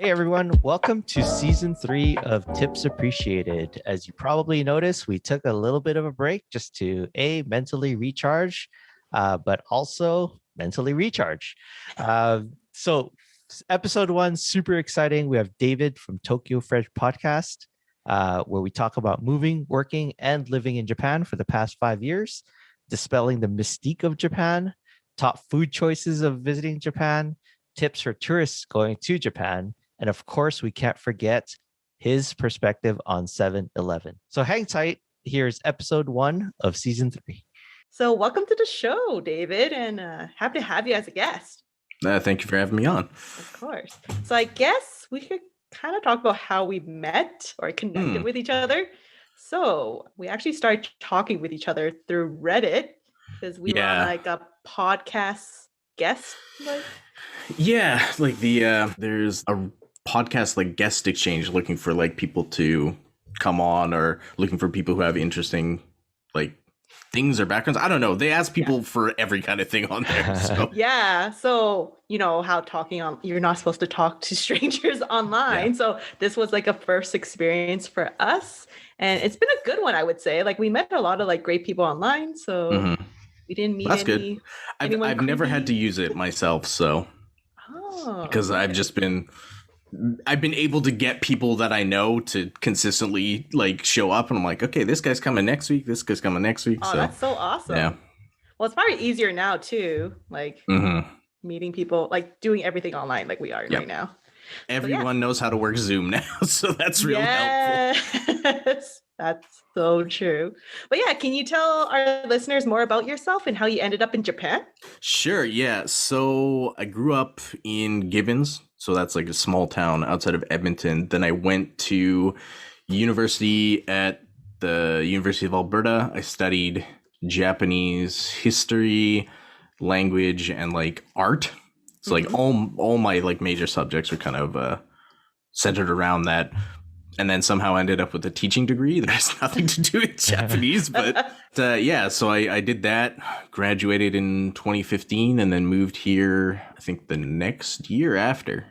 Hey everyone, welcome to season 3 of Tips Appreciated. As you probably noticed, we took a little bit of a break just to mentally recharge, but also mentally recharge. So episode 1, super exciting. We have David from Tokyo Fresh Podcast, where we talk about moving, working, and living in Japan for the past 5 years, dispelling the mystique of Japan, top food choices of visiting Japan, tips for tourists going to Japan, and of course, we can't forget his perspective on 7-Eleven. So hang tight. Here's episode 1 of season 3. So welcome to the show, David, and happy to have you as a guest. Thank you for having me on. Of course. So I guess we could kind of talk about how we met or connected with each other. So we actually started talking with each other through Reddit because we were on like a podcast guest. Yeah, like there's a podcast like guest exchange looking for like people to come on or looking for people who have interesting like things or backgrounds. I don't know. They ask people for every kind of thing on there. So. Yeah. So, you know how you're not supposed to talk to strangers online. Yeah. So this was like a first experience for us. And it's been a good one, I would say. Like we met a lot of like great people online. So we didn't meet good. I've never had to use it myself. So because I've been able to get people that I know to consistently like show up, and I'm like, okay, this guy's coming next week. This guy's coming next week. Oh, so that's so awesome. Yeah. Well, it's probably easier now too, like meeting people, like doing everything online, like we are right now. Everyone knows how to work Zoom now, so that's really helpful. That's so true. But yeah, can you tell our listeners more about yourself and how you ended up in Japan? Sure, yeah. So I grew up in Gibbons, so that's like a small town outside of Edmonton. Then I went to university at the University of Alberta. I studied Japanese history, language, and like art. So like all my like major subjects are kind of centered around that. And then somehow ended up with a teaching degree that has nothing to do with Japanese. But so I did that, graduated in 2015, and then moved here, I think the next year after.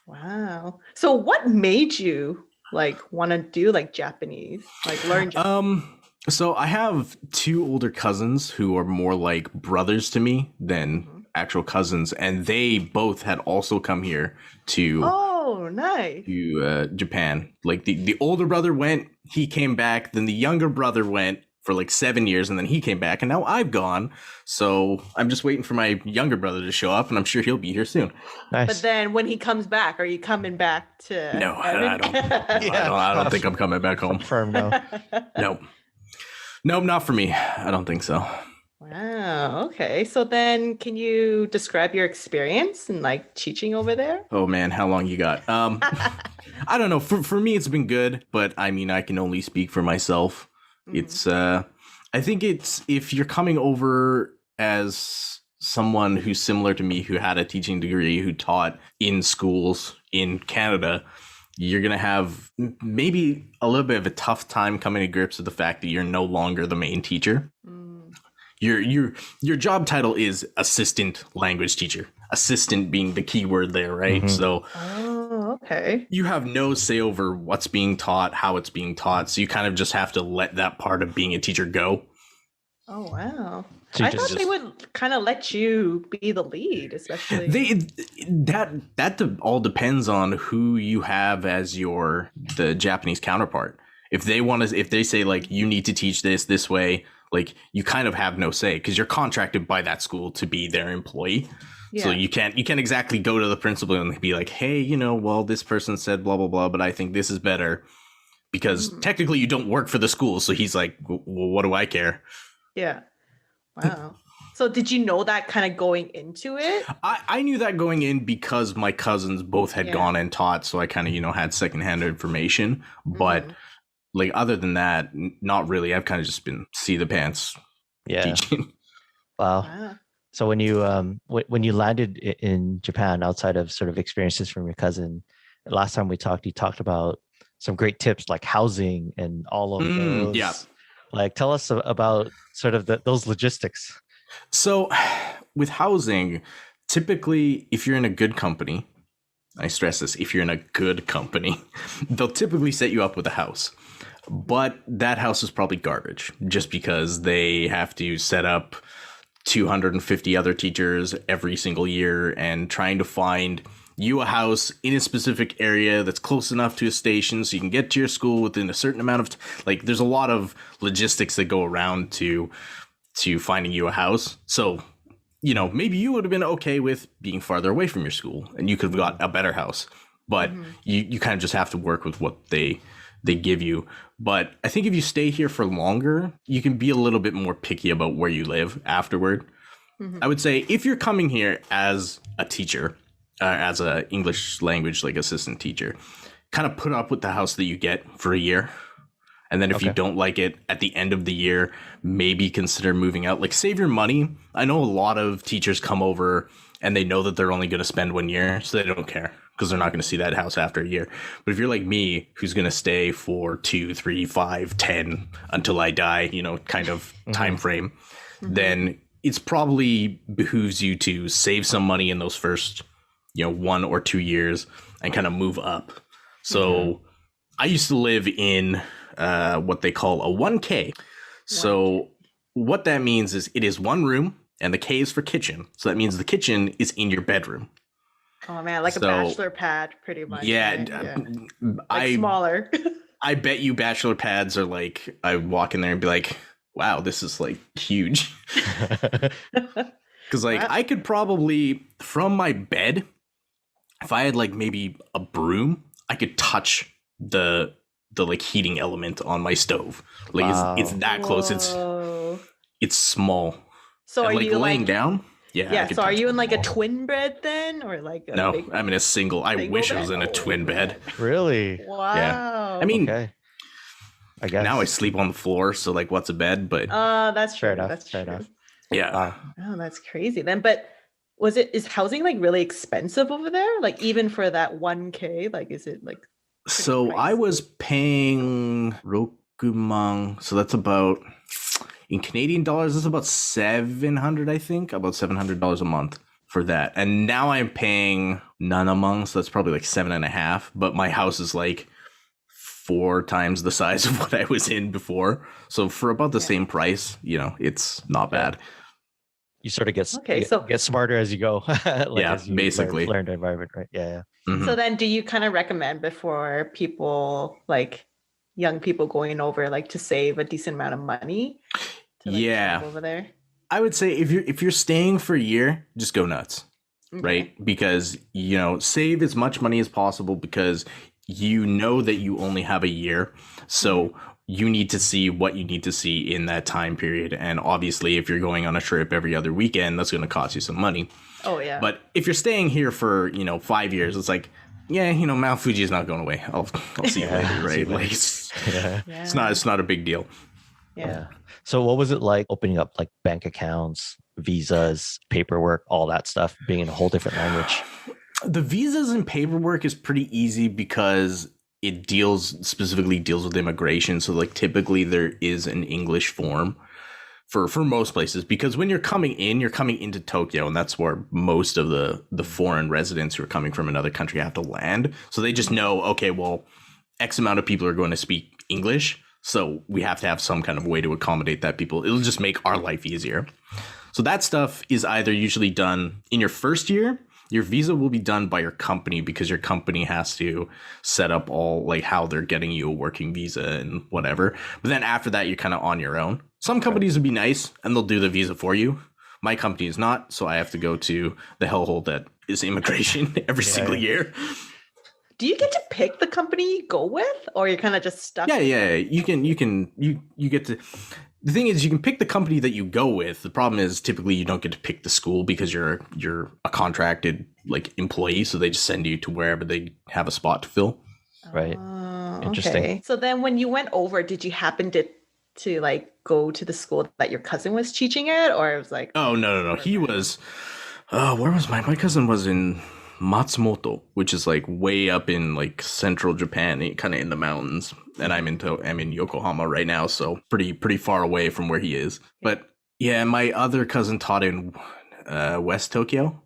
Wow. So what made you like want to do like Japanese, like learn Japanese? So I have 2 older cousins who are more like brothers to me than actual cousins. And they both had also come here to... Oh, nice. To Japan. Like the older brother went, he came back, then the younger brother went for like 7 years, and then he came back, and now I've gone. So I'm just waiting for my younger brother to show up, and I'm sure he'll be here soon. Nice. But then when he comes back, are you coming back to... No, I don't. I don't think I'm coming back home. Confirm, no. Nope, not for me. I don't think so. Wow. Okay. So then can you describe your experience in like teaching over there? Oh man, how long you got? I don't know. For me, it's been good, but I mean, I can only speak for myself. It's, I think it's, if you're coming over as someone who's similar to me, who had a teaching degree, who taught in schools in Canada, you're going to have maybe a little bit of a tough time coming to grips with the fact that you're no longer the main teacher. Your job title is assistant language teacher. Assistant being the key word there, right? So okay. You have no say over what's being taught, how it's being taught. So you kind of just have to let that part of being a teacher go. Oh, wow. So I thought they would kind of let you be the lead, especially. That all depends on who you have as the Japanese counterpart. If they say like, you need to teach this way, like you kind of have no say because you're contracted by that school to be their employee. Yeah. So you can't exactly go to the principal and be like, hey, well, this person said blah, blah, blah, but I think this is better because technically you don't work for the school. So he's like, well, what do I care? Yeah. Wow. So did you know that kind of going into it? I knew that going in because my cousins both had gone and taught. So I kind of, had secondhand information. But like other than that, not really. I've kind of just been see the pants teaching. Wow. So when you landed in Japan, outside of sort of experiences from your cousin, last time we talked, you talked about some great tips like housing and all of those. Yeah. Like tell us about sort of those logistics. So with housing, typically if you're in a good company, I stress this, if you're in a good company, they'll typically set you up with a house. But that house is probably garbage just because they have to set up 250 other teachers every single year, and trying to find you a house in a specific area that's close enough to a station so you can get to your school within a certain amount of like there's a lot of logistics that go around to finding you a house. So, you know, maybe you would have been okay with being farther away from your school and you could have got a better house, but you kind of just have to work with what they give you. But I think if you stay here for longer, you can be a little bit more picky about where you live afterward. I would say if you're coming here as a teacher, as a English language like assistant teacher, kind of put up with the house that you get for a year. And then if you don't like it at the end of the year, maybe consider moving out. Like, save your money. I know a lot of teachers come over and they know that they're only going to spend 1 year, so they don't care because they're not going to see that house after a year. But if you're like me, who's going to stay for 2, 3, 5, 10 until I die, you know, kind of time frame, then it's probably behooves you to save some money in those first, you know, 1 or 2 years and kind of move up. So I used to live in what they call a 1K. So what that means is it is 1 room and the K is for kitchen. So that means the kitchen is in your bedroom. Oh man, like a bachelor pad, pretty much. Yeah, right? Like smaller. I bet you bachelor pads are like, I walk in there and be like, wow, this is like huge. Because like I could probably, from my bed, if I had like maybe a broom, I could touch the like heating element on my stove. Like it's that close. It's small. So and, are like, you laying like, down? Yeah. So are you in like a twin bed then, or like a no? big, I'm in a single. I wish I was in a twin bed. Really? Wow. Yeah. I mean, I guess now I sleep on the floor, so like, what's a bed? But that's true. fair enough. That's Fair true. enough. yeah. Oh, that's crazy then. But is housing like really expensive over there? Like even for that 1K, like is it like? So I was paying Rokumang, so that's about, in Canadian dollars, that's about 700, I think, about $700 a month for that. And now I'm paying Nanamang, so that's probably like 7.5. But my house is like 4 times the size of what I was in before. So for about the same price, you know, it's not bad. You sort of get smarter as you go. As you basically learn the environment, right? Yeah. So then do you kind of recommend before people, like young people going over, like to save a decent amount of money to travel over there? I would say if you're staying for a year, just go nuts. Right? Because, you know, save as much money as possible because you know that you only have a year. So you need to see what you need to see in that time period. And obviously, if you're going on a trip every other weekend, that's going to cost you some money. Oh, yeah. But if you're staying here for, 5 years, it's like, Mount Fuji is not going away. I'll see you later, right? Like, it's not a big deal. Yeah. So what was it like opening up like bank accounts, visas, paperwork, all that stuff, being in a whole different language? The visas and paperwork is pretty easy because it specifically deals with immigration. So like typically there is an English form for most places, because when you're coming into Tokyo, and that's where most of the foreign residents who are coming from another country have to land. So they just know, okay, well, X amount of people are going to speak English. So we have to have some kind of way to accommodate that people. It'll just make our life easier. So that stuff is either usually done in your first year. Your visa will be done by your company because your company has to set up all like how they're getting you a working visa and whatever. But then after that, you're kind of on your own. Some companies would be nice and they'll do the visa for you. My company is not, so I have to go to the hellhole that is immigration every single year. Do you get to pick the company you go with, or you're kind of just stuck? Yeah. You get to. The thing is, you can pick the company that you go with. The problem is typically you don't get to pick the school because you're a contracted like employee, so they just send you to wherever they have a spot to fill. Right. Interesting. Okay. So then when you went over, did you happen to like go to the school that your cousin was teaching at, or it was like? Oh no. He was. Where was my cousin was in Matsumoto, which is like way up in like central Japan, kind of in the mountains, and I'm in Yokohama right now, so pretty far away from where he is. But yeah, my other cousin taught in West Tokyo,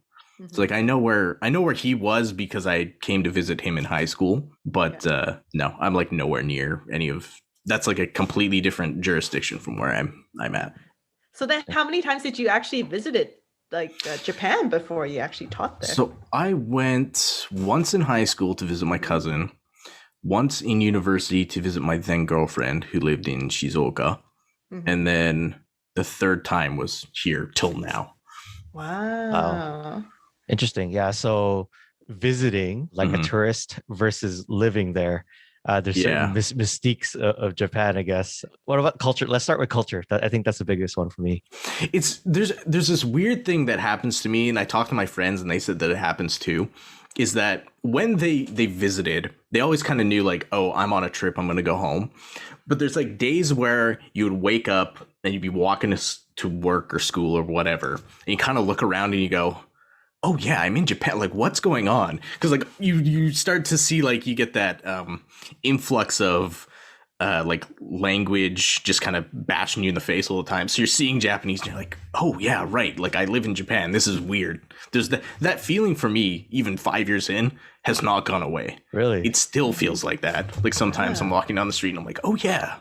So like I know where he was because I came to visit him in high school, but no, I'm like nowhere near any of that's like a completely different jurisdiction from where I'm at. So then how many times did you actually visited like Japan before you actually taught there? So I went once in high school to visit my cousin, once in university to visit my then girlfriend who lived in Shizuoka, and then the third time was here till now. Wow. Interesting. Yeah. So visiting like a tourist versus living there. There's certain mystiques of Japan, I guess. What about culture? Let's start with culture. I think that's the biggest one for me. There's this weird thing that happens to me, and I talked to my friends, and they said that it happens too. Is that when they visited, they always kind of knew like, oh, I'm on a trip, I'm gonna go home. But there's like days where you would wake up and you'd be walking to work or school or whatever, and you kind of look around and you go, oh yeah, I'm in Japan. Like, what's going on? Because like you start to see like you get that influx of like language just kind of bashing you in the face all the time. So you're seeing Japanese and you're like, oh yeah, right. Like I live in Japan. This is weird. There's that feeling for me, even 5 years in, has not gone away. Really? It still feels like that. Like sometimes I'm walking down the street and I'm like, oh yeah,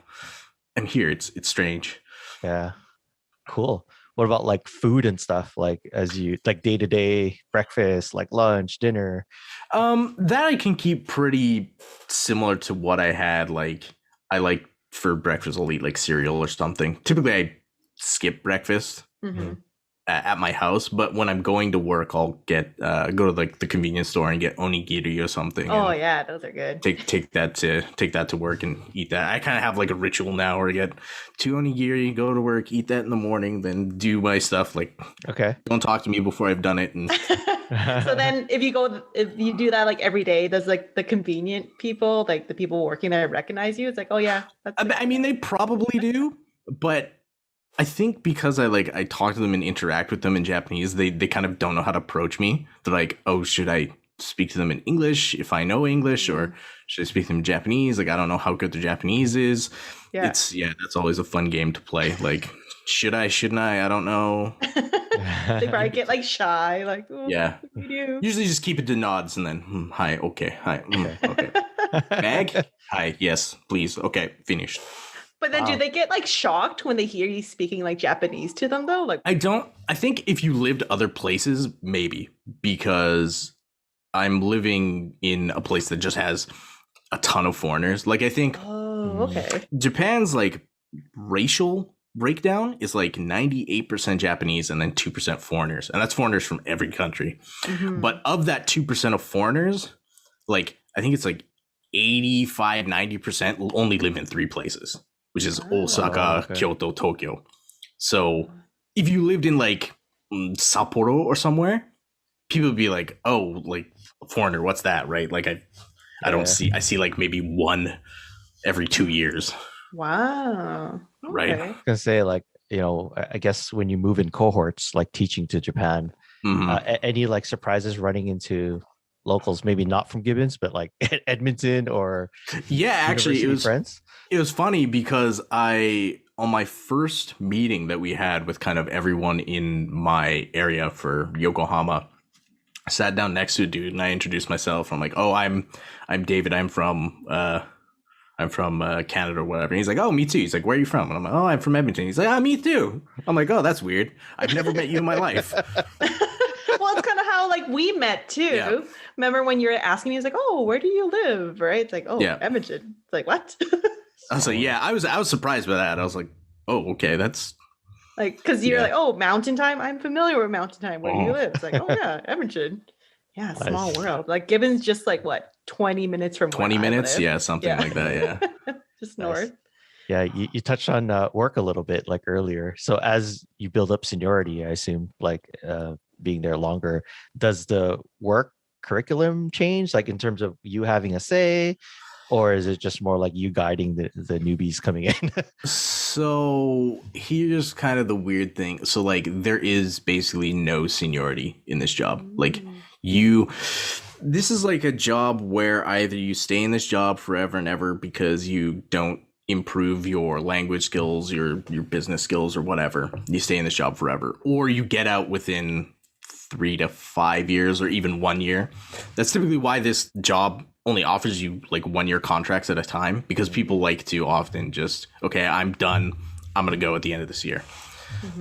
I'm here. It's strange. Yeah. Cool. What about like food and stuff? Like as you like day to day breakfast, like lunch, dinner? That I can keep pretty similar to what I had. Like I like for breakfast, I'll eat like cereal or something. Typically, I skip breakfast at my house, but when I'm going to work, I'll get go to like the convenience store and get onigiri or something. Oh yeah, those are good. Take that to work and eat that. I kind of have like a ritual now where I get 2 onigiri, go to work, eat that in the morning, then do my stuff. Like, okay, don't talk to me before I've done it. And so then if you do that like every day, does like the convenient people, like the people working there, recognize you? It's like, oh yeah, I mean, they probably do, but I think because I talk to them and interact with them in Japanese, they kind of don't know how to approach me. They're like, oh, should I speak to them in English if I know English, or should I speak to them in Japanese? Like, I don't know how good their Japanese is. Yeah. That's always a fun game to play. Like, should I, shouldn't I don't know. They probably get like shy, like, oh, yeah. Usually just keep it to nods and then, hi, okay, hi, okay. Bag? Hi, yes, please, okay, finished. But then do they get like shocked when they hear you speaking like Japanese to them though? Like, I think if you lived other places, maybe, because I'm living in a place that just has a ton of foreigners. Like, I think Japan's like racial breakdown is like 98% Japanese and then 2% foreigners. And that's foreigners from every country. But of that 2% of foreigners, like, I think it's like 85-90% will only live in 3 places, which is Osaka, Kyoto, Tokyo. So if you lived in like Sapporo or somewhere, people would be like, oh, like foreigner, what's that? Right? Like I see like maybe 1 every 2 years. Wow. Okay. Right. I was gonna say, like, you know, I guess when you move in cohorts, like teaching to Japan, any like surprises running into locals, maybe not from Gibbons, but like Edmonton or actually it was funny because on my first meeting that we had with kind of everyone in my area for Yokohama, I sat down next to a dude and I introduced myself. I'm like, oh, I'm David. I'm from Canada or whatever. And he's like, oh, me too. He's like, where are you from? And I'm like, oh, I'm from Edmonton. He's like, oh, me too. I'm like, oh, that's weird. I've never met you in my life. Well, it's kind of how like we met too. Yeah. Remember when you were asking me, it's like, oh, where do you live? Right? It's like, oh, Edmonton. It's like, what? I was like, yeah, I was surprised by that. I was like, oh, okay, that's like, because you're like, oh, Mountain Time. I'm familiar with Mountain Time. Where do you live? It's like, oh yeah, Edmonton. Yeah, small world. Like Gibbons, just like what, 20 minutes from 20 minutes? Yeah, something like that. Yeah, just north. Yeah, you touched on work a little bit like earlier. So as you build up seniority, I assume like being there longer, does the work curriculum change, like in terms of you having a say, or is it just more like you guiding the newbies coming in? So here's kind of the weird thing. So like there is basically no seniority in this job. Like this is like a job where either you stay in this job forever and ever because you don't improve your language skills, your business skills or whatever. You stay in this job forever, or you get out within 3 to 5 years or even 1 year. That's typically why this job only offers you like 1 year contracts at a time, because people like to often just, okay, I'm done, I'm gonna go at the end of this year.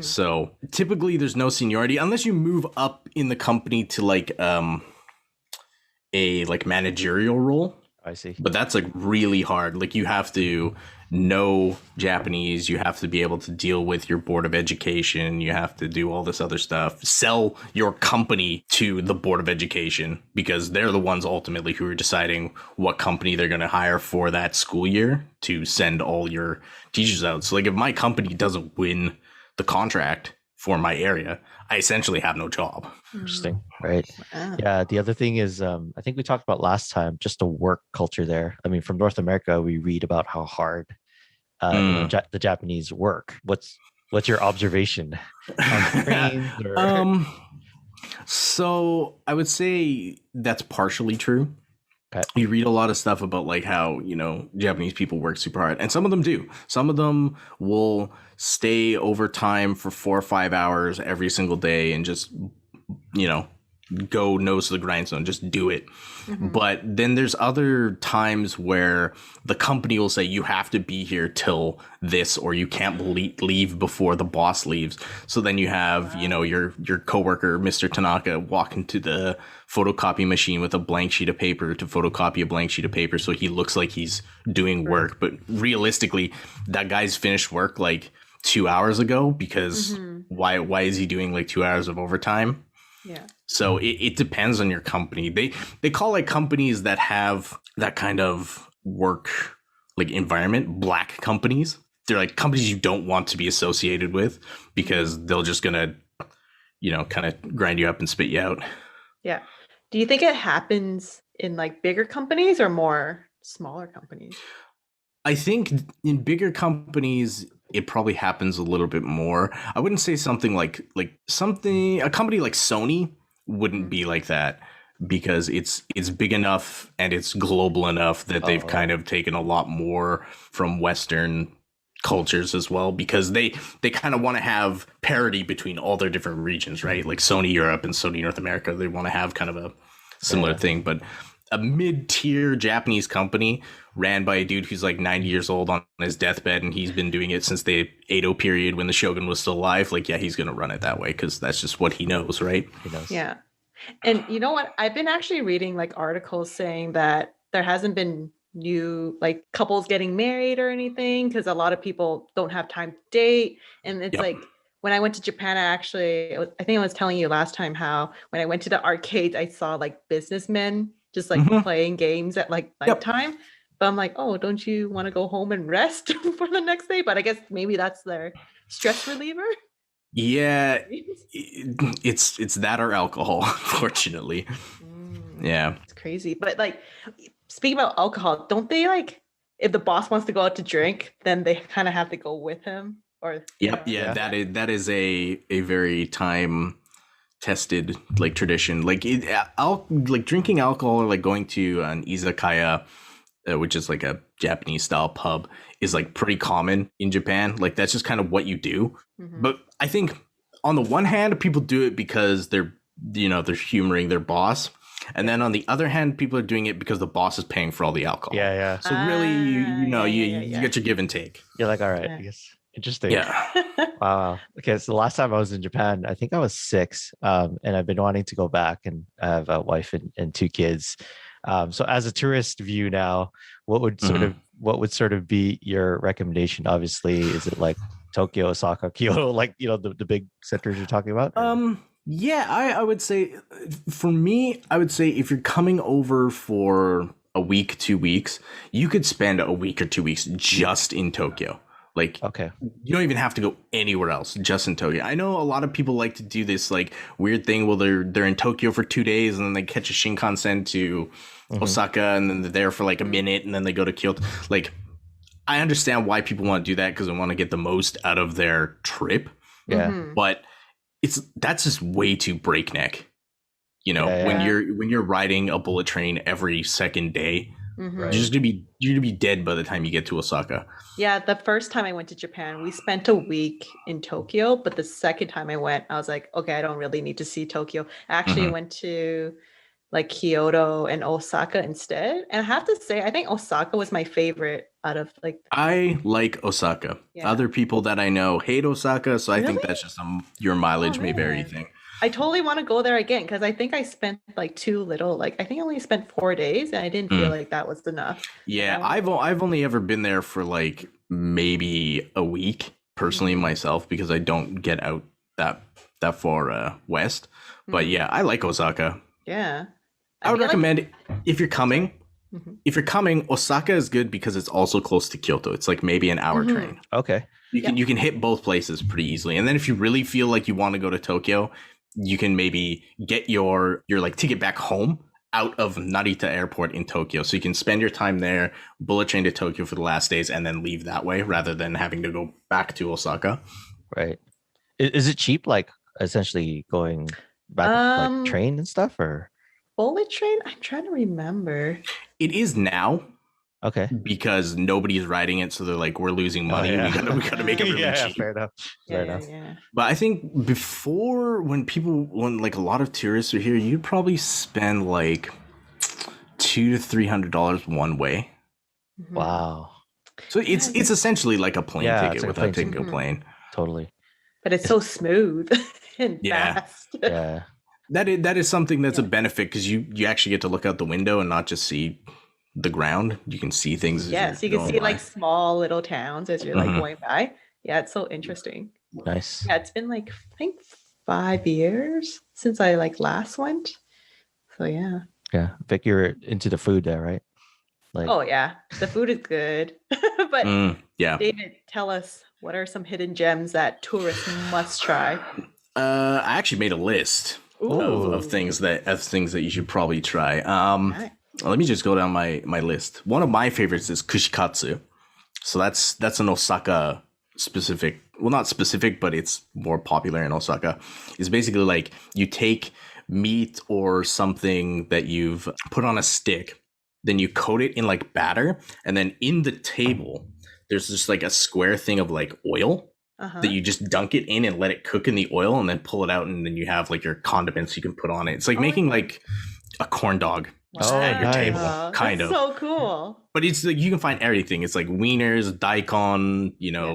So typically there's no seniority unless you move up in the company to like a like managerial role. I see. But that's like really hard. Like you have to know Japanese, you have to be able to deal with your board of education, you have to do all this other stuff, sell your company to the board of education, because they're the ones ultimately who are deciding what company they're going to hire for that school year to send all your teachers out. So like if my company doesn't win the contract for my area, I essentially have no job. Interesting, right? Wow. Yeah. The other thing is, I think we talked about last time, just the work culture there. I mean, from North America, we read about how hard, the Japanese work. What's your observation on trains? Or... So I would say that's partially true. Okay. You read a lot of stuff about like how, Japanese people work super hard, and some of them do. Some of them will stay overtime for 4 or 5 hours every single day and just, go nose to the grindstone, just do it. But then there's other times where the company will say you have to be here till this, or you can't leave before the boss leaves. So then you have, your coworker, Mr. Tanaka, walk into the photocopy machine with a blank sheet of paper to photocopy a blank sheet of paper so he looks like he's doing work. But realistically, that guy's finished work like 2 hours ago, because why is he doing like 2 hours of overtime? Yeah. So it depends on your company. They call like companies that have that kind of work like environment black companies. They're like companies you don't want to be associated with, because they'll just gonna, kind of grind you up and spit you out. Yeah. Do you think it happens in like bigger companies or more smaller companies? I think in bigger companies, it probably happens a little bit more. I wouldn't say something like a company like Sony wouldn't be like that, because it's big enough and it's global enough that they've kind of taken a lot more from Western cultures as well, because they kind of want to have parity between all their different regions, right? Like Sony Europe and Sony North America, they want to have kind of a similar thing. But a mid-tier Japanese company ran by a dude who's like 90 years old on his deathbed, and he's been doing it since the Edo period when the shogun was still alive. Like, yeah, he's going to run it that way because that's just what he knows, right? He knows. Yeah. And you know what? I've been actually reading like articles saying that there hasn't been new like couples getting married or anything because a lot of people don't have time to date. And it's like when I went to Japan, I think I was telling you last time how when I went to the arcades, I saw like businessmen just like playing games at like nighttime. But I'm like, oh, don't you want to go home and rest for the next day? But I guess maybe that's their stress reliever. Yeah, it's that or alcohol, unfortunately. Yeah, it's crazy. But like, speaking about alcohol, don't they like if the boss wants to go out to drink, then they kind of have to go with him? Or that is a very time tested like tradition. Like like drinking alcohol or like going to an izakaya, which is like a Japanese style pub, is like pretty common in Japan. Like that's just kind of what you do. But I think on the one hand, people do it because they're humoring their boss. And then on the other hand, people are doing it because the boss is paying for all the alcohol. Yeah. So really, you get your give and take. You're like, all right, I guess. Interesting. Yeah. Wow. Okay. So the last time I was in Japan, I think I was 6, and I've been wanting to go back, and I have a wife and 2 kids. So as a tourist view now, what would sort of be your recommendation? Obviously, is it like Tokyo, Osaka, Kyoto, like, the big centers you're talking about? Yeah, I would say for me, if you're coming over for a week, 2 weeks, you could spend a week or 2 weeks just in Tokyo. Like, okay, you don't even have to go anywhere else, just in Tokyo. I know a lot of people like to do this like weird thing where they're in Tokyo for 2 days and then they catch a Shinkansen to Osaka and then they're there for like a minute and then they go to Kyoto. Like, I understand why people want to do that because they want to get the most out of their trip. Yeah. But that's just way too breakneck. When you're riding a bullet train every second day, Right. You're gonna be dead by the time you get to Osaka. Yeah, the first time I went to Japan, we spent a week in Tokyo, but the second time I went, I was like, okay, I don't really need to see Tokyo. Actually, I went to like Kyoto and Osaka instead. And I have to say, I think Osaka was my favorite out of like. I like Osaka. Yeah. Other people that I know hate Osaka, so I think Really? that's just your mileage may vary man. thing. I totally want to go there again because I think I spent like too little. Like I think I only spent 4 days, and I didn't feel like that was enough. Yeah, I I've only ever been there for like maybe a week personally myself because I don't get out that far west. But yeah, I like Osaka. Yeah. I would feel like- recommend it if you're coming. Mhm. If you're coming, Osaka is good because it's also close to Kyoto. It's like maybe an hour train. Okay. You can hit both places pretty easily. And then if you really feel like you want to go to Tokyo, you can maybe get your like ticket back home out of Narita Airport in Tokyo. So you can spend your time there, bullet train to Tokyo for the last days, and then leave that way rather than having to go back to Osaka. Right. Is it cheap? Like essentially going back like train and stuff, or bullet train? I'm trying to remember. It is now. Okay. Because nobody's riding it, so they're like, we're losing money. yeah. We gotta make it really cheap. Fair enough. Fair enough. Yeah. But I think before, when like a lot of tourists are here, you'd probably spend like $200 to $300 one way. Wow. So it's essentially like a plane Yeah, it's ticket like a without plane taking ticket. a plane. Totally. But it's so smooth and Yeah. fast. Yeah. That is something that's a benefit because you actually get to look out the window and not just see the ground. You can see things. As Yes, you you're can see going by. like small little towns as you're like going by. Yeah, it's so interesting. Nice. Yeah, it's been like I think 5 years since I like last went. So yeah. Yeah. Vic, you're into the food there, right? Like Oh yeah, the food is good. But yeah. David, tell us what are some hidden gems that tourists must try? I actually made a list of things that you should probably try. Right. Let me just go down my list. One of my favorites is kushikatsu. So that's an Osaka specific, well, not specific, but it's more popular in Osaka. It's basically like you take meat or something that you've put on a stick, then you coat it in like batter, and then in the table, there's just like a square thing of like oil that you just dunk it in and let it cook in the oil and then pull it out, and then you have like your condiments you can put on it. It's like making like a corn dog. At your table, kind of. So cool. But it's like you can find everything. It's like wieners, daikon,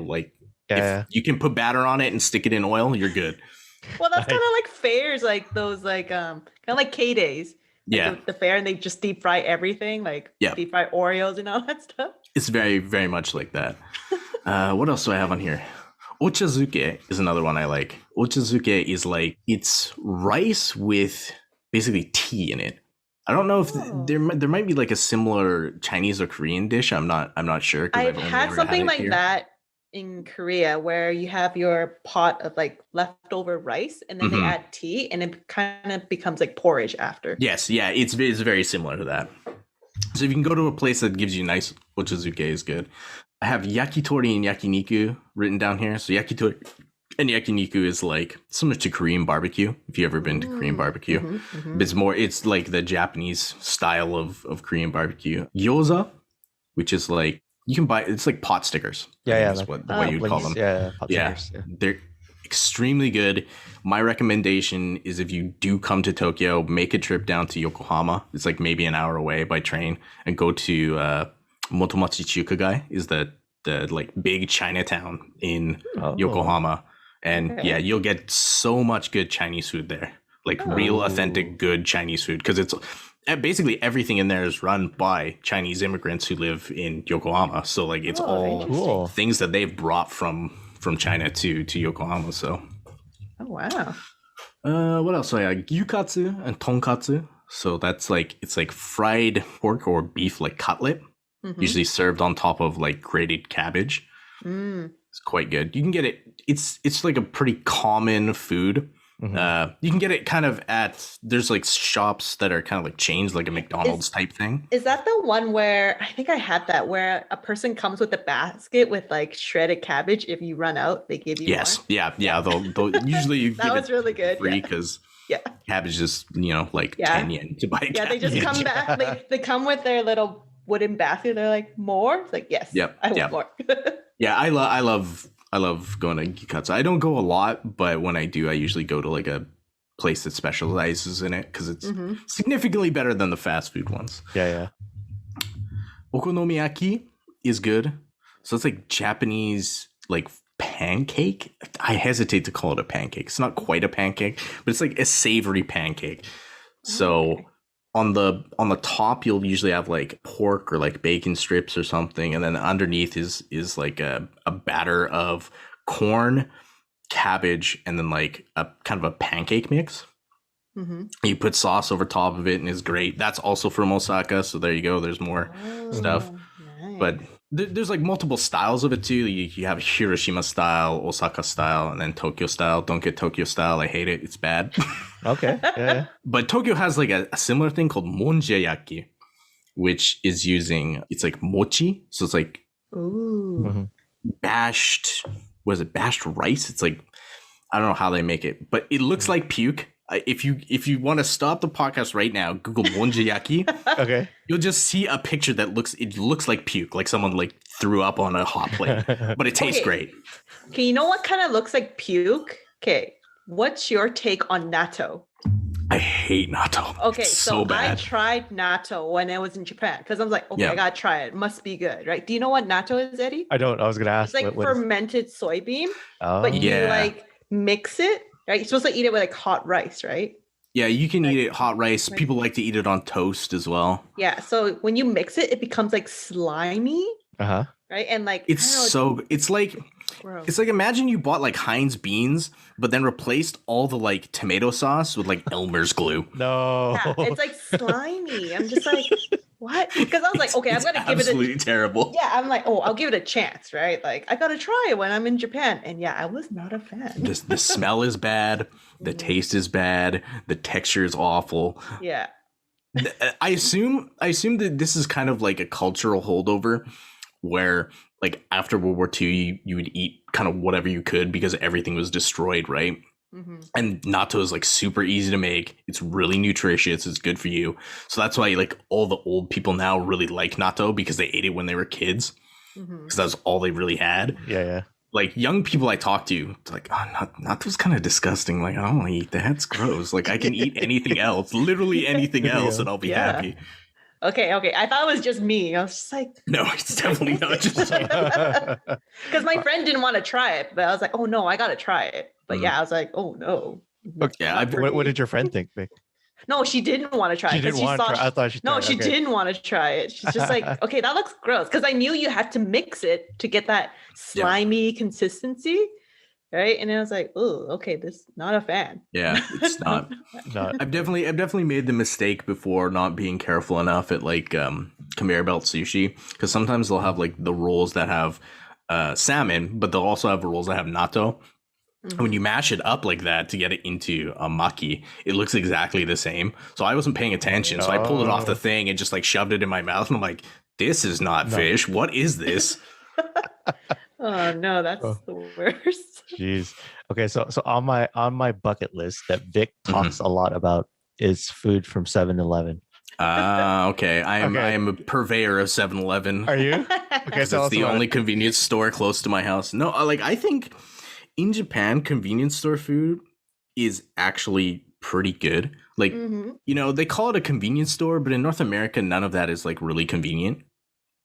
like if you can put batter on it and stick it in oil, you're good. Well, that's kind of like fairs, like those like kind of like K-Days. Like the fair, and they just deep fry everything, like deep fry Oreos and all that stuff. It's very, very much like that. What else do I have on here? Ochazuke is another one I like. Ochazuke is like, it's rice with basically tea in it. I don't know if there might be like a similar Chinese or Korean dish. I'm not sure. I've had something like that in Korea where you have your pot of like leftover rice and then they add tea and it kind of becomes like porridge after. Yes, yeah, it's very similar to that. So if you can go to a place that gives you nice Ochazuke is good. I have Yakitori and Yakiniku written down here. So Yakitori and Yakiniku is like similar to Korean barbecue. If you've ever been to Korean barbecue, it's like the Japanese style of Korean barbecue. Gyoza, which is like you can buy. It's like pot stickers. Yeah, that's what you'd call them. Yeah, pot stickers. Yeah, they're extremely good. My recommendation is if you do come to Tokyo, make a trip down to Yokohama. It's like maybe an hour away by train, and go to Motomachi Chukagai. Is the like big Chinatown in Yokohama. And you'll get so much good Chinese food there, like real authentic good Chinese food, because it's basically everything in there is run by Chinese immigrants who live in Yokohama. So like it's all things that they've brought from China to Yokohama. So wow. What else? So I got gyukatsu and tonkatsu. So that's like it's like fried pork or beef like cutlet, usually served on top of like grated cabbage. It's quite good. You can get it. It's like a pretty common food. You can get it kind of there's like shops that are kind of like chains, like a McDonald's type thing. Is that the one where I think I had that where a person comes with a basket with like shredded cabbage? If you run out, they give you more? Yeah. They'll usually you that was really good. Free because cabbage is like 10 yen to buy. Yeah, they just come back. They come with their little wooden basket. They're like, more? It's like, yes, Yep, I want yep. more. Yeah, I love going to Gikatsu. I don't go a lot, but when I do, I usually go to like a place that specializes in it because it's significantly better than the fast food ones. Yeah. Okonomiyaki is good. So it's like Japanese like pancake. I hesitate to call it a pancake. It's not quite a pancake, but it's like a savory pancake. So on the top you'll usually have like pork or like bacon strips or something, and then underneath is like a batter of corn, cabbage, and then like a kind of a pancake mix. You put sauce over top of it and it's great. That's also from Osaka, so there you go. There's more stuff. Nice. But there's like multiple styles of it too. You have Hiroshima style, Osaka style, and then Tokyo style. Don't get Tokyo style. I hate it. It's bad. Okay. Yeah. But Tokyo has like a similar thing called monjayaki, which is it's like mochi. So it's like Ooh. bashed rice? It's like, I don't know how they make it, but it looks like puke. If you want to stop the podcast right now, Google monjayaki. Okay. You'll just see a picture that looks like puke, like someone like threw up on a hot plate, but it tastes great. Okay, you know what kind of looks like puke? Okay, what's your take on natto? I hate natto. Okay, it's so bad. I tried natto when I was in Japan because I was like, okay, I gotta try it. It must be good, right? Do you know what natto is, Eddie? I don't. I was gonna ask. It's like fermented soybean, but you like mix it, right? You're supposed to eat it with like hot rice, right? Yeah, you can eat it hot rice. People like to eat it on toast as well. Yeah, so when you mix it, it becomes like slimy. Right? And like it's like imagine you bought like Heinz beans, but then replaced all the like tomato sauce with like Elmer's glue. No. Yeah, it's like slimy. I'm just like, what? Because I was like, okay, I'm gonna give it absolutely terrible. Yeah, I'm like, oh, I'll give it a chance, right? Like I gotta try it when I'm in Japan. And yeah, I was not a fan. The smell is bad, the taste is bad, the texture is awful. Yeah. I assume that this is kind of like a cultural holdover where like after World War II, you would eat kind of whatever you could because everything was destroyed, right? And natto is like super easy to make. It's really nutritious. It's good for you. So that's why like all the old people now really like natto because they ate it when they were kids because that's all they really had. Yeah. Like young people I talk to, it's like, oh, natto's kind of disgusting. Like, I don't want to eat that. It's gross. Like I can eat anything else, literally anything else, and I'll be happy. Okay. I thought it was just me. I was just like, no, it's definitely not just you. Because my friend didn't want to try it, but I was like, oh no, I gotta try it. But yeah, I was like, oh no. Yeah. What did your friend think, Vic? No, she didn't want to try it. She didn't want to try. I thought she. No, she didn't want to try it. She's just like, okay, that looks gross. Because I knew you had to mix it to get that slimy consistency, right? And I was like, oh, okay, this not a fan. Yeah, it's not. I've definitely made the mistake before not being careful enough at like conveyor belt sushi because sometimes they'll have like the rolls that have salmon, but they'll also have rolls that have natto. And when you mash it up like that to get it into a maki, it looks exactly the same. So I wasn't paying attention. So I pulled it off the thing and just like shoved it in my mouth. And I'm like, this is not fish. What is this? Oh no, that's the worst. Jeez. Okay, so on my bucket list that Vic talks a lot about is food from 7-Eleven. Okay. I am a purveyor of 7-Eleven. Are you? Okay, so that's the only convenience store close to my house. No, like I think in Japan, convenience store food is actually pretty good. Like, you know, they call it a convenience store, but in North America, none of that is like really convenient.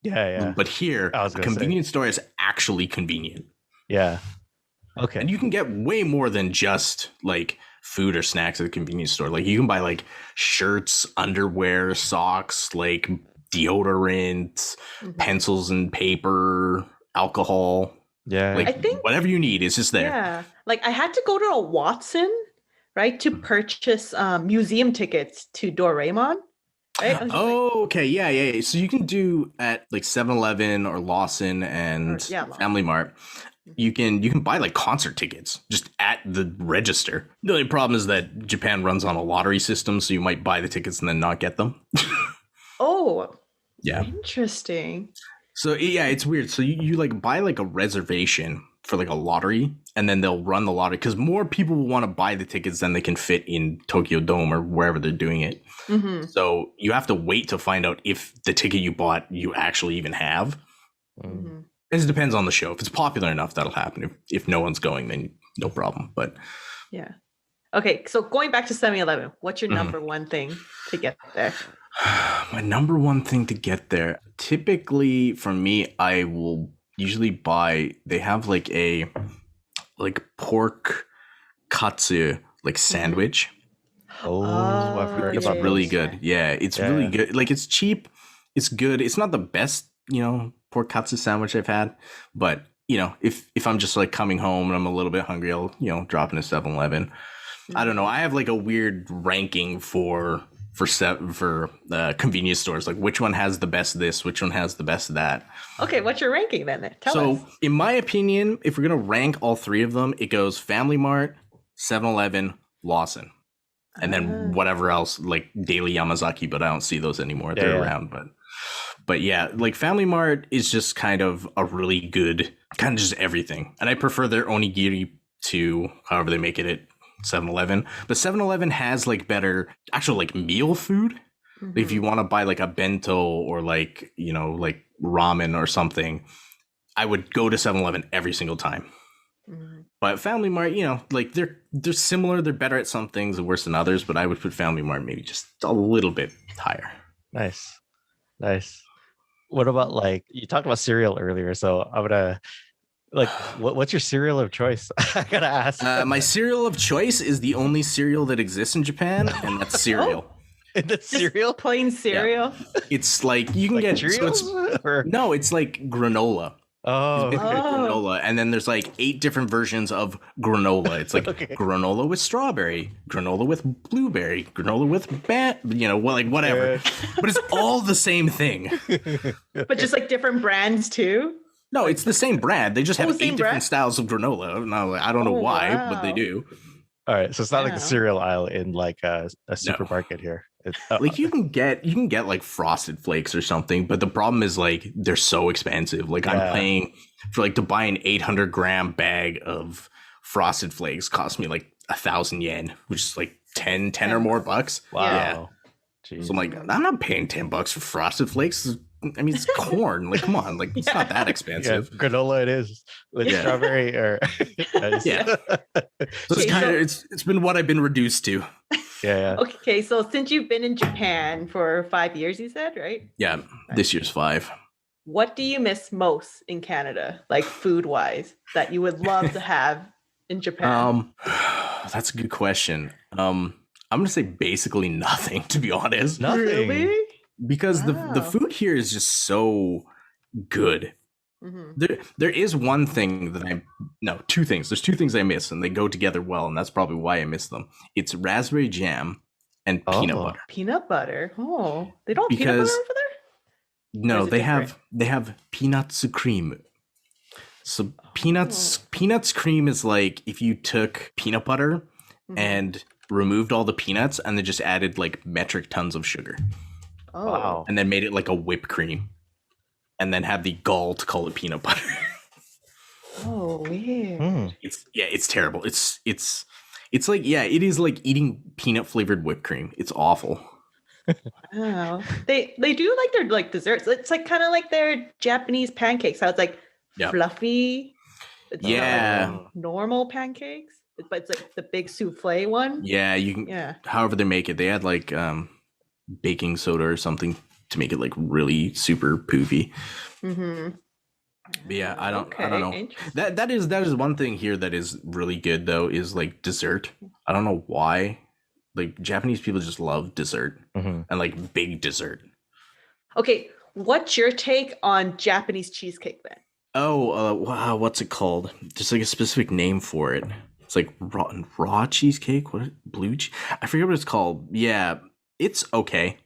Yeah. But here, a convenience store is actually convenient. Yeah. Okay. And you can get way more than just like food or snacks at a convenience store. Like you can buy like shirts, underwear, socks, like deodorant, pencils and paper, alcohol. Yeah. Like I think whatever you need, it's just there. Yeah. Like I had to go to a Watson, right, to purchase museum tickets to Doraemon. Right? Oh, okay. Yeah. So you can do at like 7-Eleven or Lawson and Family Mart. You can buy like concert tickets just at the register. The only problem is that Japan runs on a lottery system, so you might buy the tickets and then not get them. Oh, yeah. Interesting. So yeah, it's weird. So you like buy like a reservation for like a lottery, and then they'll run the lottery because more people will want to buy the tickets than they can fit in Tokyo Dome or wherever they're doing it. Mm-hmm. So you have to wait to find out if the ticket you bought you actually even have. Mm-hmm. It depends on the show. If it's popular enough, that'll happen. If no one's going, then no problem. But yeah. Okay, so going back to 7-Eleven, what's your number one thing to get there? My number one thing to get there, typically for me, I will usually buy, they have like a pork katsu like sandwich. Oh, I've heard It's about really those. good. Yeah, it's really good. Like it's cheap. It's good. It's not the best, pork katsu sandwich I've had, but if I'm just like coming home and I'm a little bit hungry, I'll, drop in a 7-Eleven. I don't know. I have like a weird ranking for convenience stores, like which one has the best this, which one has the best that. Okay, what's your ranking then? Tell us. In my opinion, if we're gonna rank all three of them, it goes Family Mart, 7-Eleven, Lawson, and then whatever else, like Daily Yamazaki, but I don't see those anymore. They're around, but yeah, like Family Mart is just kind of a really good, kind of just everything, and I prefer their onigiri to however they make it at 7-Eleven. But 7-Eleven has like better actual like meal food. Mm-hmm. If you want to buy like a bento or like like ramen or something, I would go to 7-Eleven every single time. Mm-hmm. But Family Mart, like they're similar. They're better at some things and worse than others, but I would put Family Mart maybe just a little bit higher. Nice. What about, like, you talked about cereal earlier, so I'm gonna, like, what's your cereal of choice? I gotta ask. My cereal of choice is the only cereal that exists in Japan, and that's cereal. The cereal? Plain cereal? Yeah. It's like you can like get Cheerios? No, it's like granola. Oh, granola, and then there's like 8 different versions of granola. It's like granola with strawberry, granola with blueberry, granola with like whatever. But it's all the same thing. But just like different brands too? No, it's the same brand. They just have 8 different styles of granola. No, I don't know why, but they do. All right, so it's not like the cereal aisle in like a supermarket here. It's, like you can get like Frosted Flakes or something, but the problem is like they're so expensive. Like I'm paying for like to buy an 800-gram bag of Frosted Flakes cost me like 1,000 yen, which is like 10 or more bucks. Wow. Yeah. So I'm like, I'm not paying $10 for Frosted Flakes. I mean, it's corn. Like, come on. Like, it's not that expensive. Yeah, granola it is with strawberry or yeah. So it's kind of it's been what I've been reduced to. Yeah. Okay, so since you've been in Japan for 5 years, you said, right? Yeah, this year's 5. What do you miss most in Canada, like food-wise, that you would love to have in Japan? That's a good question. I'm gonna say basically nothing, to be honest. Nothing. Really? Because the food here is just so good. Mm-hmm. There is one thing that two things. There's 2 things I miss, and they go together well, and that's probably why I miss them. It's raspberry jam and peanut butter. Peanut butter? Oh, they don't have peanut butter over there? No, they have peanuts cream. So peanuts cream is like if you took peanut butter and removed all the peanuts and then just added like metric tons of sugar. Oh. Wow. And then made it like a whipped cream. And then have the gall to call it peanut butter. Oh, weird. It's terrible. It's like, it is like eating peanut flavored whipped cream. It's awful. Wow. They do like their like desserts. It's like kind of like their Japanese pancakes. How it's like fluffy. It's not like normal pancakes, but it's like the big souffle one. Yeah, you can. Yeah. However they make it, they add like baking soda or something to make it like really super poofy. Mm-hmm. But yeah, I don't know. That is one thing here that is really good though, is like dessert. I don't know why. Like Japanese people just love dessert and like big dessert. Okay, what's your take on Japanese cheesecake then? Oh, wow, what's it called? There's like a specific name for it. It's like raw cheesecake. What I forget what it's called. Yeah, it's okay.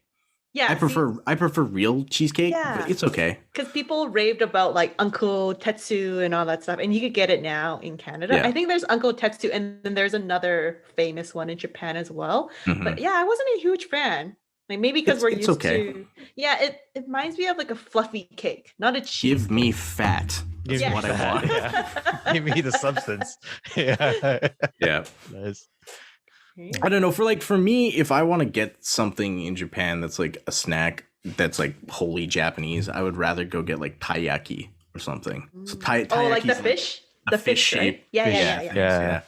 Yeah, I prefer real cheesecake, but it's okay. Because people raved about like Uncle Tetsu and all that stuff, and you could get it now in Canada. Yeah. I think there's Uncle Tetsu, and then there's another famous one in Japan as well. Mm-hmm. But yeah, I wasn't a huge fan. Like maybe because we're used to. Yeah, it reminds me of like a fluffy cake, not a cheese. Give me fat. That's Give me what I that, want. Yeah. Give me the substance. Yeah. Yeah. Nice. I don't know. For me, if I want to get something in Japan that's like a snack that's like wholly Japanese, I would rather go get like taiyaki or something. So Oh, like the taiyaki's fish? a The fish, right? shape. Yeah, fish yeah, things, Yeah.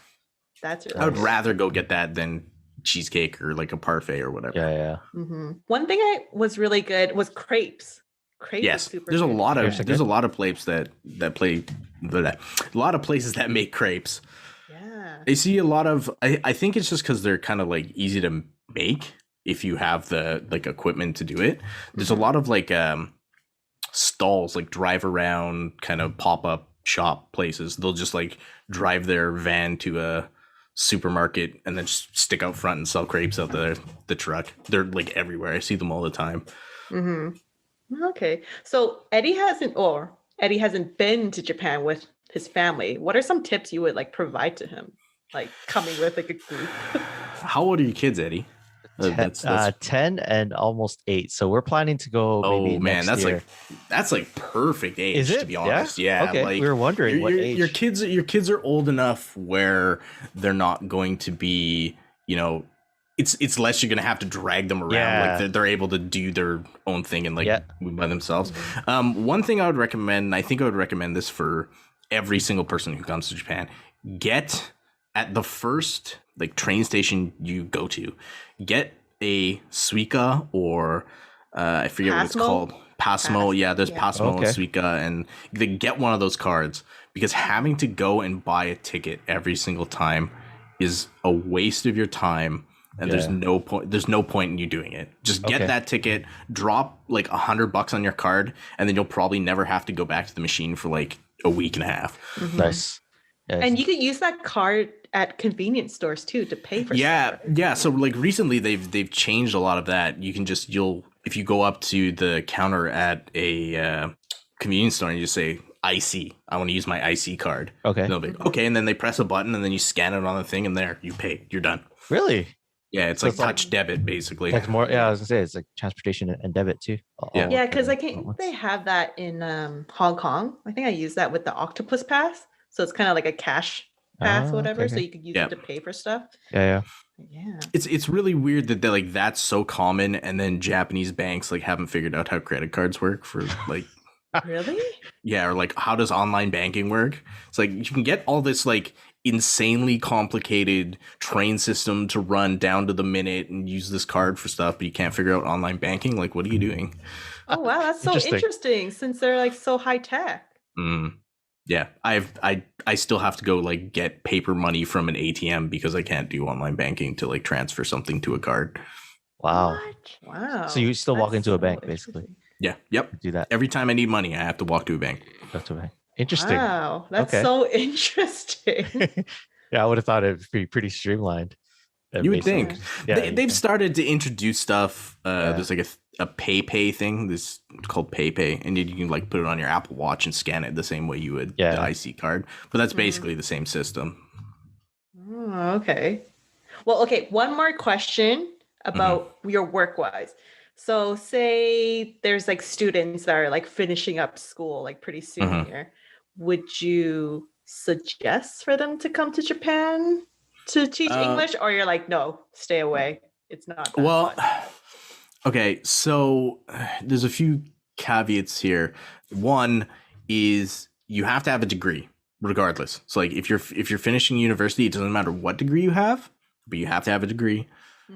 That's really I would nice. rather go get that than cheesecake or like a parfait or whatever. Yeah. One thing I was really good was crepes. Crepes Yes, is super there's a good. lot Crepes are of there's good. a lot of places that play a lot of places that make crepes. Yeah. I see a lot of I think it's just because they're kind of like easy to make if you have the like equipment to do it. There's a lot of like stalls, like drive around kind of pop-up shop places. They'll just like drive their van to a supermarket and then just stick out front and sell crepes out the truck. They're like everywhere. I see them all the time. Okay. So Eddie hasn't been to Japan with his family. What are some tips you would like provide to him? Like coming with like a group. How old are your kids, Eddie? 10 and almost 8. So we're planning to go maybe Oh man, next year. that's like perfect age. Is it? To be honest? Yeah. Okay. Like, We were wondering what age. your kids are old enough where they're not going to be, it's less you're gonna have to drag them around. Yeah. Like they're able to do their own thing and like move by themselves. One thing I would recommend, and I think I would recommend this for every single person who comes to Japan, get at the first like train station you go to, get a Suica or I forget what it's called. Passmo. Yeah, there's Passmo and Suica, and they get one of those cards, because having to go and buy a ticket every single time is a waste of your time. And there's no point in you doing it. Just get that ticket, drop like $100 on your card, and then you'll probably never have to go back to the machine for like a week and a half. Nice. And you could use that card at convenience stores too to pay for stuff. Yeah. So like recently they've changed a lot of that. You can just if you go up to the counter at a convenience store and you just say IC, I want to use my IC card. Okay. And they'll be okay, and then they press a button and then you scan it on the thing and there you pay. You're done. Really? Yeah, it's So like it's like- touch debit basically. Like more. Yeah, I was gonna say it's like transportation and debit too. Yeah. Yeah, because I think they have that in Hong Kong. I think I use that with the Octopus Pass. So it's kind of like a cash pass, whatever. So you could use it to pay for stuff. Yeah. Yeah. It's really weird that that's so common, and then Japanese banks like haven't figured out how credit cards work for like Really? yeah, or like how does online banking work? It's like you can get all this like insanely complicated train system to run down to the minute and use this card for stuff, but you can't figure out online banking. Like, what are you doing? Oh wow, that's so interesting since they're like so high tech. Yeah, I still have to go like get paper money from an ATM because I can't do online banking to like transfer something to a card. Wow. What? Wow. So you still walk That's into a so bank interesting. basically. Yeah, yep. Do that. Every time I need money, I have to walk to a bank. Go to a bank. Interesting. Wow, that's Okay. so interesting. Yeah, I would have thought it'd be pretty streamlined. You would basically. think. Yeah, They've started to introduce stuff. Yeah. There's like a pay thing. This it's called pay, and you can like put it on your Apple Watch and scan it the same way you would the IC card. But that's basically the same system. Oh, okay. Well, okay. One more question about your work wise. So say there's like students that are like finishing up school like pretty soon here. Would you suggest for them to come to Japan to teach English, or you're like, no, stay away? It's not that fun. Okay, so there's a few caveats here. One is you have to have a degree regardless. So like if you're finishing university, it doesn't matter what degree you have, but you have to have a degree,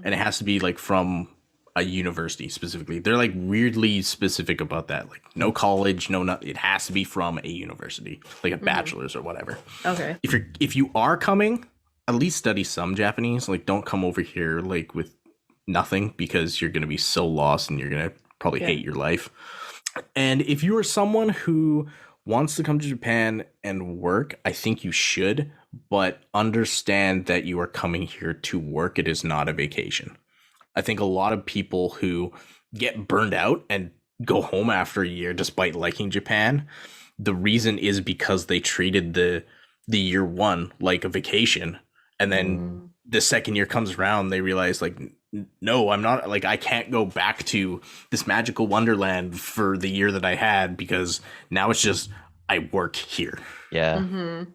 and it has to be like from a university specifically. They're like weirdly specific about that. Like no college, it has to be from a university, like a bachelor's or whatever. Okay. If you are coming, at least study some Japanese. Like don't come over here like with nothing, because you're going to be so lost and you're going to probably hate your life. And if you are someone who wants to come to Japan and work, I think you should, but understand that you are coming here to work. It is not a vacation. I think a lot of people who get burned out and go home after a year despite liking Japan, the reason is because they treated the year one like a vacation, and then the second year comes around, they realize like, no, I'm not, like I can't go back to this magical wonderland for the year that I had, because now it's just I work here. Yeah. Mm-hmm.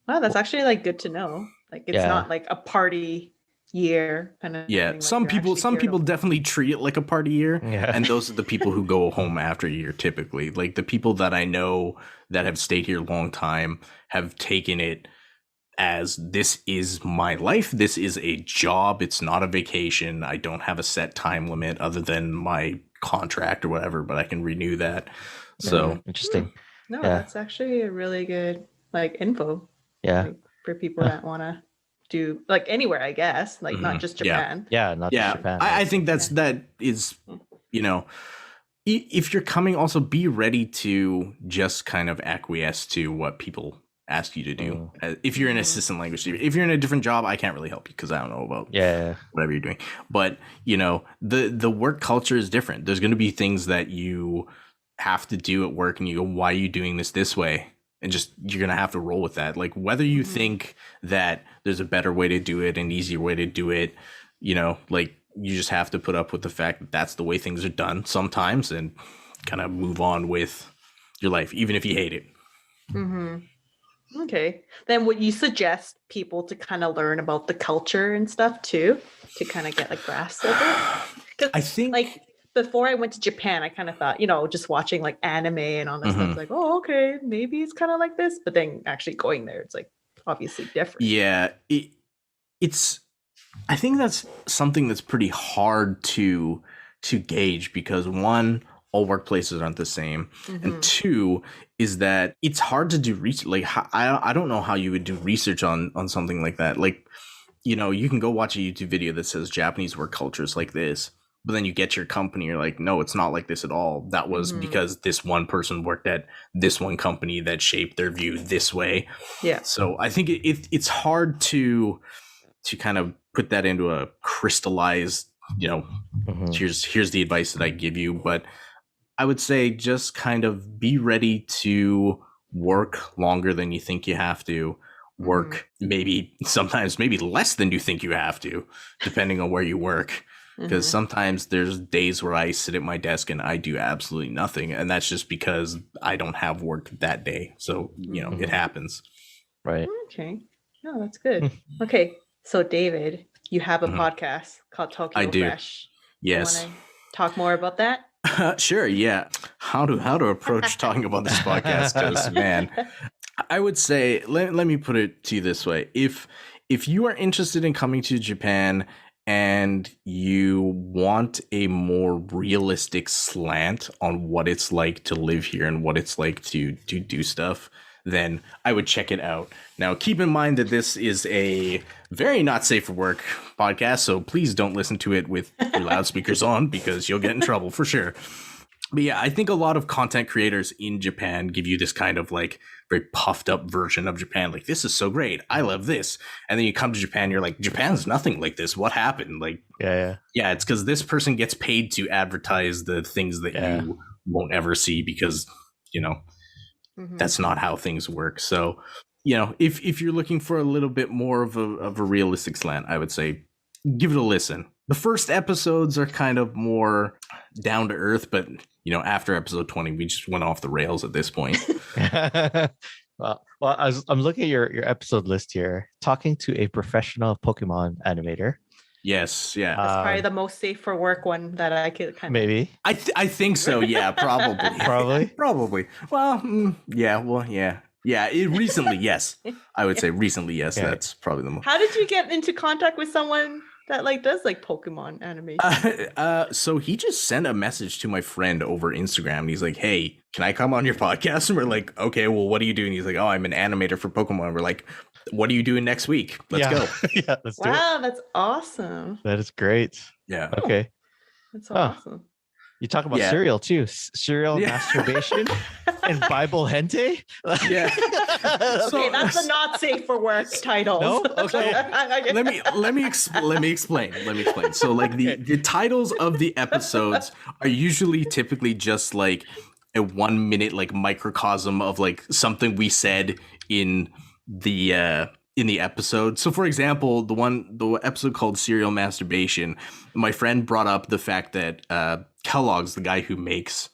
Wow, that's actually like good to know. Like it's Yeah. not like a party year kind of Yeah, thing. Like, some you're people actually here to- definitely treat it like a party year, Yeah. and those are the people who go home after a year typically. Like the people that I know that have stayed here a long time have taken it as this is my life, this is a job, it's not a vacation. I don't have a set time limit other than my contract or whatever, but I can renew that. So Interesting. No, Yeah. that's actually a really good like info. Yeah. Like, for people that want to do like anywhere, I guess, like not just Yeah. Japan. Yeah. Not just Japan. I think that is, you know, if you're coming, also be ready to just kind of acquiesce to what people ask you to do. If you're an assistant language teacher, if you're in a different job, I can't really help you because I don't know about whatever you're doing. But you know, the work culture is different. There's going to be things that you have to do at work, and you go, "Why are you doing this way?" And just you're going to have to roll with that. Like whether you think that there's a better way to do it, an easier way to do it, you know, like you just have to put up with the fact that that's the way things are done sometimes, and kind of move on with your life, even if you hate it. Mm-hmm. Okay. Then would you suggest people to kind of learn about the culture and stuff too, to kind of get a grasp of it? Because I think like before I went to Japan, I kind of thought, you know, just watching like anime and all this stuff, like, oh, okay, maybe it's kind of like this. But then actually going there, it's like obviously different. Yeah, it's. I think that's something that's pretty hard to gauge because one, all workplaces aren't the same, and two is that it's hard to do research. Like I don't know how you would do research on something like that. Like, you know, you can go watch a YouTube video that says Japanese work culture is like this, but then you get to your company, you're like, no, it's not like this at all. That was because this one person worked at this one company that shaped their view this way. Yeah. So I think it's hard to kind of put that into a crystallized, you know, here's the advice that I give you. But I would say just kind of be ready to work longer than you think you have to. Work maybe sometimes maybe less than you think you have to, depending on where you work. Because sometimes there's days where I sit at my desk and I do absolutely nothing. And that's just because I don't have work that day. So, you know, it happens. Right. Okay. No, that's good. Okay. So David, you have a podcast called Tokyo I do. Fresh. Yes. You want to talk more about that? Sure. Yeah. How to approach talking about this podcast? Because man, I would say let me put it to you this way: if you are interested in coming to Japan and you want a more realistic slant on what it's like to live here and what it's like to do stuff, then I would check it out. Now, keep in mind that this is a very not safe for work podcast, so please don't listen to it with your loudspeakers on because you'll get in trouble for sure. But yeah, I think a lot of content creators in Japan give you this kind of like very puffed up version of Japan. Like, this is so great. I love this. And then you come to Japan, you're like, Japan's nothing like this. What happened? Like, yeah, it's because this person gets paid to advertise the things that you won't ever see because, you know, that's not how things work. So, you know, if you're looking for a little bit more of a realistic slant, I would say give it a listen. The first episodes are kind of more down to earth, but you know, after episode 20, we just went off the rails at this point. well, I'm looking at your episode list here. Talking to a professional Pokemon animator. Yes, yeah. That's probably the most safe for work one that I could kind of... Maybe. I think so, yeah, probably. Probably. Well, yeah, recently, yes. I would say recently, yes, that's probably the most. How did you get into contact with someone that like does like Pokemon animation? So he just sent a message to my friend over Instagram and he's like, hey, can I come on your podcast? And we're like, okay, well, what are you doing? He's like, oh, I'm an animator for Pokemon. We're like, what are you doing next week? Let's go. Yeah, let's do it. Wow, that's awesome. That is great. Yeah. Okay. That's awesome. You talk about cereal too. Cereal masturbation and Bible hentai. Yeah. Okay, that's the not safe for work titles. No? Okay. let me explain. So like the titles of the episodes are usually typically just like a 1 minute like microcosm of like something we said in the episode. So for example, the episode called Serial Masturbation, my friend brought up the fact that Kellogg's, the guy who makes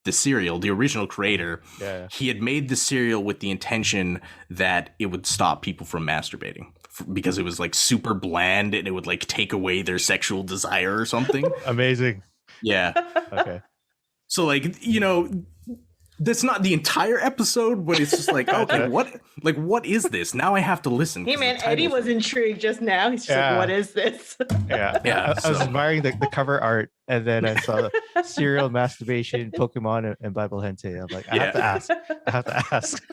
the cereal, the original creator, Yeah. he had made the cereal with the intention that it would stop people from masturbating because it was like super bland and it would like take away their sexual desire or something. Amazing. Yeah. Okay. So like, that's not the entire episode, but it's just like, okay, what is this? Now I have to listen. Hey man, Eddie was intrigued just now. He's just like, what is this? Yeah. I was admiring the cover art, and then I saw serial masturbation, Pokemon, and Bible hentai. I'm like, I have to ask.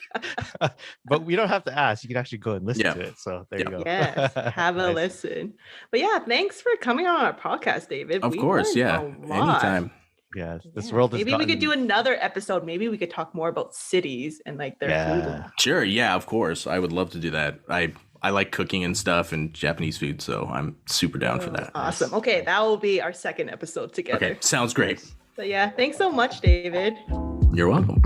But we don't have to ask. You can actually go and listen to it. So there you go. Yes, have a listen. But yeah, thanks for coming on our podcast, David. Of course, anytime. Yeah, this world is. Maybe we could do another episode. Maybe we could talk more about cities and like their food. Sure, yeah, of course. I would love to do that. I like cooking and stuff and Japanese food, so I'm super down for that. Awesome. Okay, that will be our second episode together. Okay, sounds great. So yeah, thanks so much, David. You're welcome.